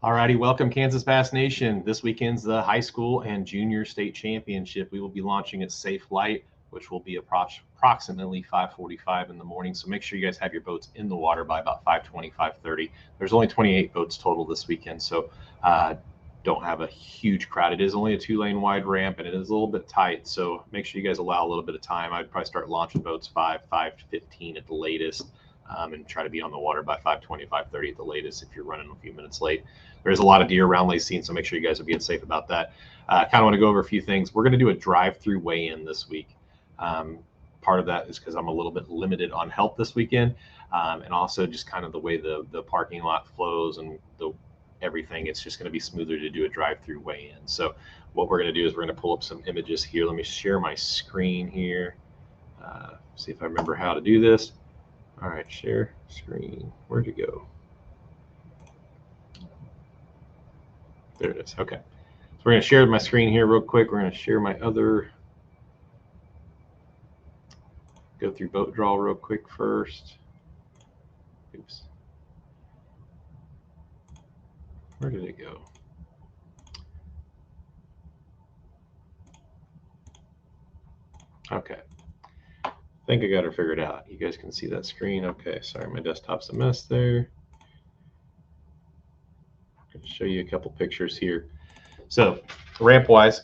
Alrighty, welcome Kansas Bass Nation. This weekend's the high school and junior state championship. We will be launching at Safe Light, which will be approximately 5:45 in the morning. So make sure you guys have your boats in the water by about 5:20, 5:30. There's only 28 boats total this weekend, so don't have a huge crowd. It is only a 2-lane wide ramp, and it is a little bit tight. So make sure you guys allow a little bit of time. I'd probably start launching boats 5:15 at the latest. And try to be on the water by 5:20, 5:30 at the latest if you're running a few minutes late. There's a lot of deer around Lacine, so make sure you guys are being safe about that. Kind of want to go over a few things. We're going to do a drive-through weigh-in this week. Part of that is because I'm a little bit limited on help this weekend, and also just kind of the way the parking lot flows and everything. It's just going to be smoother to do a drive-through weigh-in. So what we're going to do is we're going to pull up some images here. Let me share my screen here. See if I remember how to do this. All right, share screen. Where'd you go? There it is. Okay. So we're going to share my screen here real quick. We're going to share my other. Go through boat draw real quick first. Oops. Where did it go? Okay. I think I got her figured out. You guys can see that screen. Okay, sorry, my desktop's a mess there. I'm going to show you a couple pictures here. So ramp wise,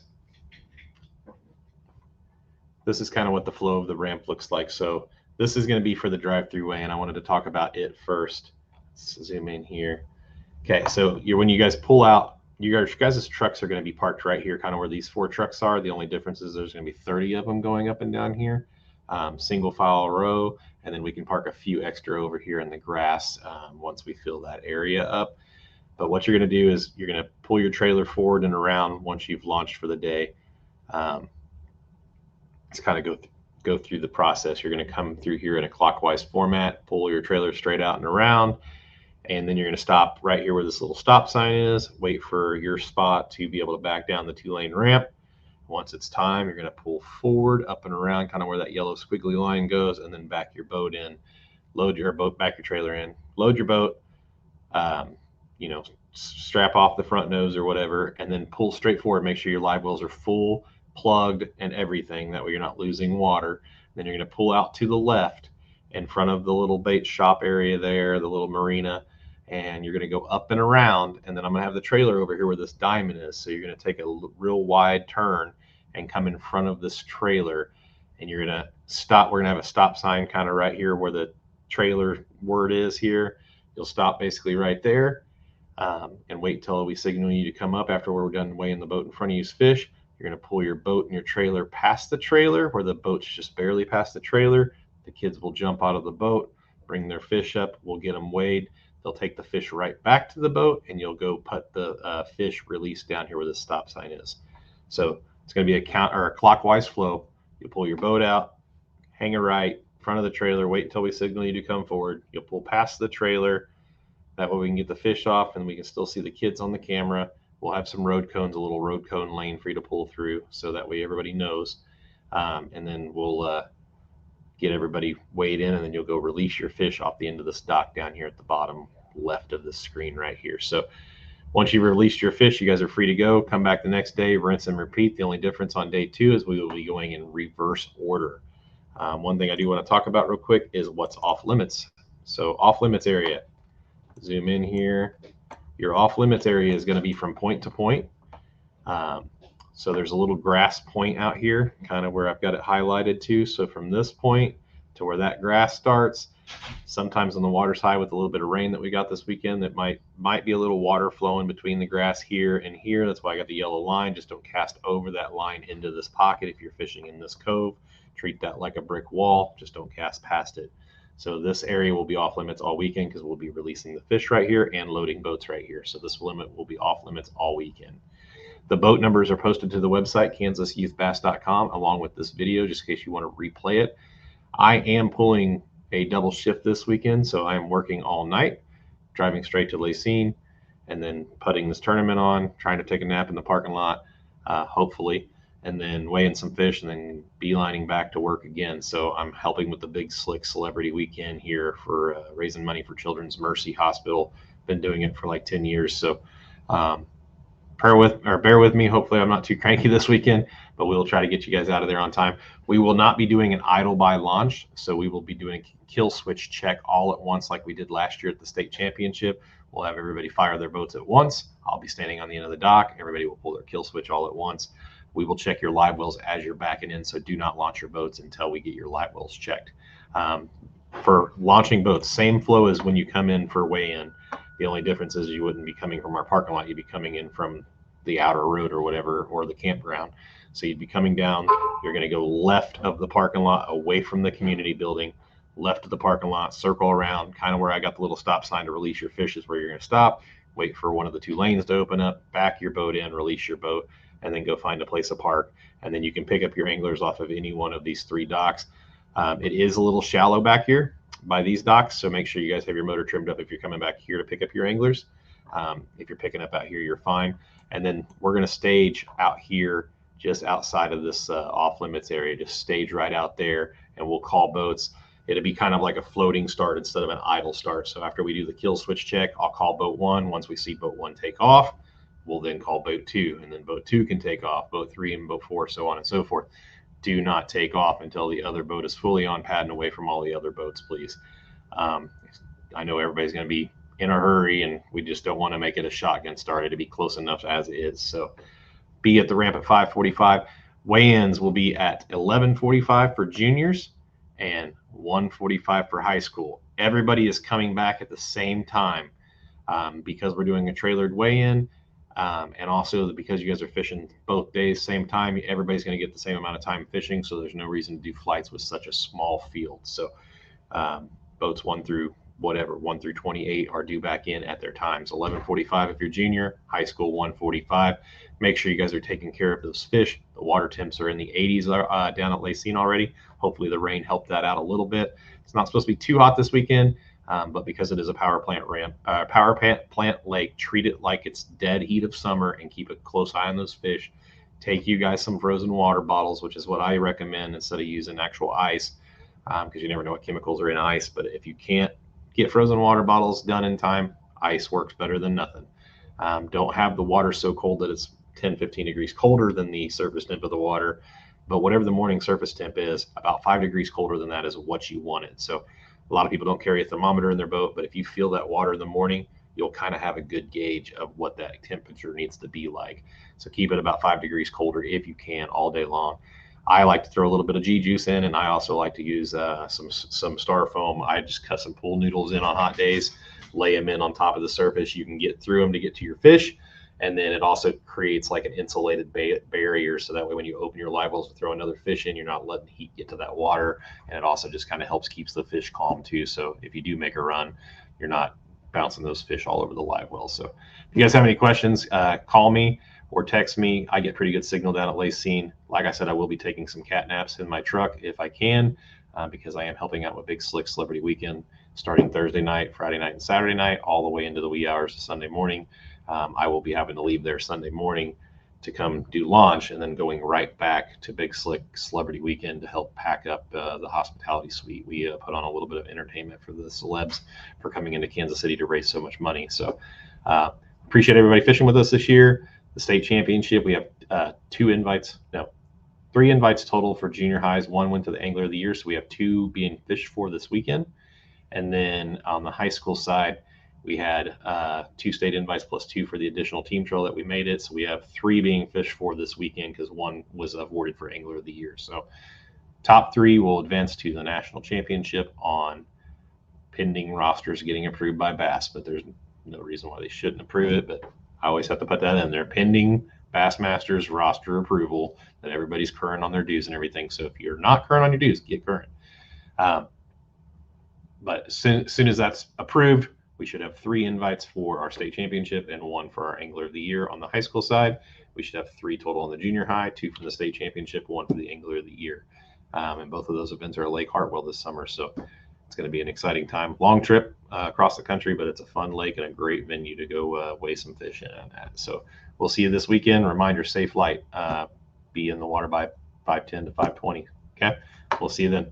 this is kind of what the flow of the ramp looks like. So this is going to be for the drive-through weigh, and I wanted to talk about it first. Let's zoom in here. Okay, so when you guys pull out, your guys' trucks are going to be parked right here, kind of where these 4 trucks are. The only difference is there's going to be 30 of them going up and down here. Single file row, and then we can park a few extra over here in the grass once we fill that area up. But what you're going to do is you're going to pull your trailer forward and around once you've launched for the day. Let's kind of go through the process. You're going to come through here in a clockwise format, pull your trailer straight out and around, and then you're going to stop right here where this little stop sign is, wait for your spot to be able to back down the 2-lane ramp. Once it's time, you're going to pull forward, up and around, kind of where that yellow squiggly line goes, and then back your boat in. Load your boat, back your trailer in. Load your boat, strap off the front nose or whatever, and then pull straight forward. Make sure your live wells are full, plugged, and everything. That way you're not losing water. Then you're going to pull out to the left in front of the little bait shop area there, the little marina, and you're going to go up and around, and then I'm going to have the trailer over here where this diamond is. So you're going to take a real wide turn and come in front of this trailer, and you're going to stop. We're going to have a stop sign kind of right here where the trailer word is here. You'll stop basically right there and wait till we signal you to come up. After we're done weighing the boat in front of you's fish, you're going to pull your boat and your trailer past the trailer where the boat's just barely past the trailer. The kids will jump out of the boat, bring their fish up. We'll get them weighed. They'll take the fish right back to the boat, and you'll go put the fish release down here where the stop sign is. So it's going to be a clockwise flow. You'll pull your boat out, hang a right in front of the trailer, wait until we signal you to come forward. You'll pull past the trailer. That way we can get the fish off, and we can still see the kids on the camera. We'll have some road cones, a little road cone lane for you to pull through, so that way everybody knows. And then we'll get everybody weighed in, and then you'll go release your fish off the end of this dock down here at the bottom left of the screen right here. So once you've released your fish, you guys are free to go. Come back the next day, rinse and repeat. The only difference on day 2 is we will be going in reverse order. One thing I do want to talk about real quick is what's off limits. So off limits area, zoom in here. Your off limits area is going to be from point to point. So there's a little grass point out here, kind of where I've got it highlighted to. So from this point to where that grass starts, sometimes on the water's high with a little bit of rain that we got this weekend, that might be a little water flowing between the grass here and here. That's why I got the yellow line. Just don't cast over that line into this pocket. If you're fishing in this cove, treat that like a brick wall. Just don't cast past it. So this area will be off limits all weekend because we'll be releasing the fish right here and loading boats right here. So this limit will be off limits all weekend. The boat numbers are posted to the website, kansasyouthbass.com, along with this video, just in case you want to replay it. I am pulling a double shift this weekend, so I am working all night, driving straight to Lacine, and then putting this tournament on, trying to take a nap in the parking lot, hopefully, and then weighing some fish, and then beelining back to work again. So I'm helping with the Big Slick Celebrity Weekend here for raising money for Children's Mercy Hospital. Been doing it for like 10 years, so bear with me. Hopefully I'm not too cranky this weekend, but we'll try to get you guys out of there on time. We will not be doing an idle by launch, so we will be doing a kill switch check all at once like we did last year at the state championship. We'll have everybody fire their boats at once. I'll be standing on the end of the dock. Everybody will pull their kill switch all at once. We will check your live wells as you're backing in, so do not launch your boats until we get your live wells checked. For launching boats, same flow as when you come in for weigh-in. The only difference is you wouldn't be coming from our parking lot. You'd be coming in from the outer road or whatever, or the campground. So you'd be coming down. You're going to go left of the parking lot, away from the community building, left of the parking lot, circle around, kind of where I got the little stop sign to release your fish is where you're going to stop. Wait for one of the two lanes to open up, back your boat in, release your boat, and then go find a place to park. And then you can pick up your anglers off of any one of these 3 docks. It is a little shallow back here by these docks, so make sure you guys have your motor trimmed up if you're coming back here to pick up your anglers. If you're picking up out here, you're fine. And then we're going to stage out here just outside of this off limits area. Just stage right out there, and we'll call boats. It'll be kind of like a floating start instead of an idle start. So after we do the kill switch check, I'll call boat 1. Once we see boat 1 take off, we'll then call boat 2, and then boat 2 can take off, boat 3 and boat 4, so on and so forth. Do not take off until the other boat is fully on pad and away from all the other boats, please. I know everybody's going to be in a hurry, and we just don't want to make it a shotgun start. It'll be close enough as is. So be at the ramp at 5:45. Weigh-ins will be at 11:45 for juniors and 1:45 for high school. Everybody is coming back at the same time because we're doing a trailered weigh-in. And also because you guys are fishing both days, same time, everybody's going to get the same amount of time fishing. So there's no reason to do flights with such a small field. So boats 1 through 28 are due back in at their times. 11:45 if you're junior, high school 1:45. Make sure you guys are taking care of those fish. The water temps are in the 80s down at Cygne already. Hopefully the rain helped that out a little bit. It's not supposed to be too hot this weekend. But because it is a power plant lake, treat it like it's dead heat of summer and keep a close eye on those fish. Take you guys some frozen water bottles, which is what I recommend instead of using actual ice, because you never know what chemicals are in ice. But if you can't get frozen water bottles done in time, ice works better than nothing. Don't have the water so cold that it's 10-15 degrees colder than the surface temp of the water. But whatever the morning surface temp is, about 5 degrees colder than that is what you want it. So a lot of people don't carry a thermometer in their boat, but if you feel that water in the morning, you'll kind of have a good gauge of what that temperature needs to be like. So keep it about 5 degrees colder if you can all day long. I like to throw a little bit of G juice in, and I also like to use some styrofoam. I just cut some pool noodles in on hot days, lay them in on top of the surface. You can get through them to get to your fish. And then it also creates like an insulated barrier. So that way, when you open your live wells to throw another fish in, you're not letting heat get to that water. And it also just kind of helps keeps the fish calm too. So if you do make a run, you're not bouncing those fish all over the live well. So if you guys have any questions, call me or text me. I get pretty good signal down at Cygne. Like I said, I will be taking some cat naps in my truck if I can, because I am helping out with Big Slick Celebrity Weekend starting Thursday night, Friday night, and Saturday night, all the way into the wee hours of Sunday morning. I will be having to leave there Sunday morning to come do launch, and then going right back to Big Slick Celebrity Weekend to help pack up the hospitality suite. We put on a little bit of entertainment for the celebs for coming into Kansas City to raise so much money. So appreciate everybody fishing with us this year. The state championship, we have 3 invites total for junior highs. 1 went to the Angler of the Year, so we have 2 being fished for this weekend. And then on the high school side, we had 2 state invites plus 2 for the additional team trail that we made it. So we have 3 being fished for this weekend because 1 was awarded for Angler of the Year. So top 3 will advance to the national championship on pending rosters getting approved by Bass, but there's no reason why they shouldn't approve it. But I always have to put that in there, pending Bassmasters roster approval, that everybody's current on their dues and everything. So if you're not current on your dues, get current. But as soon as that's approved, we should have 3 invites for our state championship and 1 for our Angler of the Year on the high school side. We should have 3 total on the junior high, 2 for the state championship, 1 for the Angler of the Year. And both of those events are at Lake Hartwell this summer. So it's going to be an exciting time. Long trip across the country, but it's a fun lake and a great venue to go weigh some fish in at. So we'll see you this weekend. Reminder, safe light. Be in the water by 5:10 to 5:20. Okay, we'll see you then.